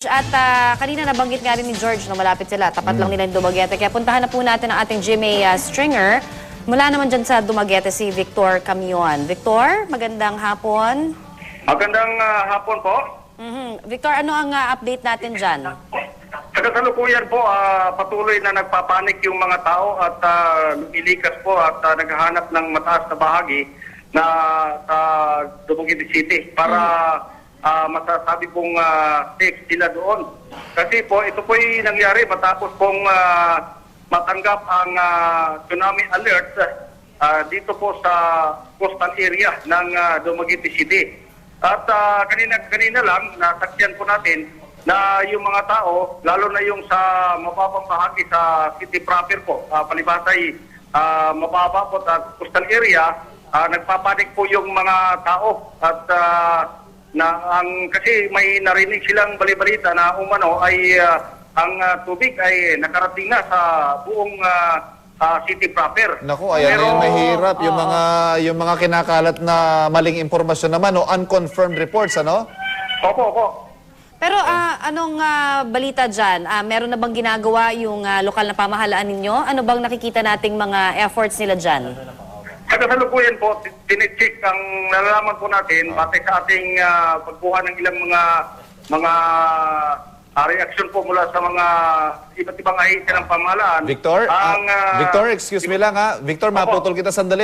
At kanina nabanggit nga rin ni George na malapit sila. Tapat lang nila yung Dumaguete. Kaya puntahan na po natin ang ating GMA Stringer. Mula naman dyan sa Dumaguete si Victor Camion. Victor, magandang hapon. Magandang hapon po. Victor, ano ang update natin dyan? Sa kasalukuyan po, patuloy na nagpapanik yung mga tao at lumilikas po at naghahanap ng mataas na bahagi na sa Dumaguete City para masasabi pong safe sila doon. Kasi po, ito po'y nangyari matapos pong matanggap ang tsunami alert dito po sa coastal area ng Dumaguete City. At kanina lang, nasaksiyan po natin na yung mga tao, lalo na yung sa mababang bahagi sa city proper po, palibasay mababa po sa coastal area, nagpapanik po yung mga tao at kasi may narinig silang balibalita na umano ay ang tubig ay nakarating na sa buong city proper. Naku, ayan na yung mahirap. Yung mga kinakalat na maling impormasyon naman, o unconfirmed reports, ano? Opo. Pero anong balita dyan? Meron na bang ginagawa yung lokal na pamahalaan ninyo? Ano bang nakikita nating mga efforts nila dyan? Sa kasalukuyan po, tinicheck ang nalalaman po natin batay sa ating pagkuha ng ilang mga reaksyon po mula sa mga iba't ibang ahensya ng pamahalaan. Victor, Victor, excuse me lang ha. Victor, maputol kita sandali.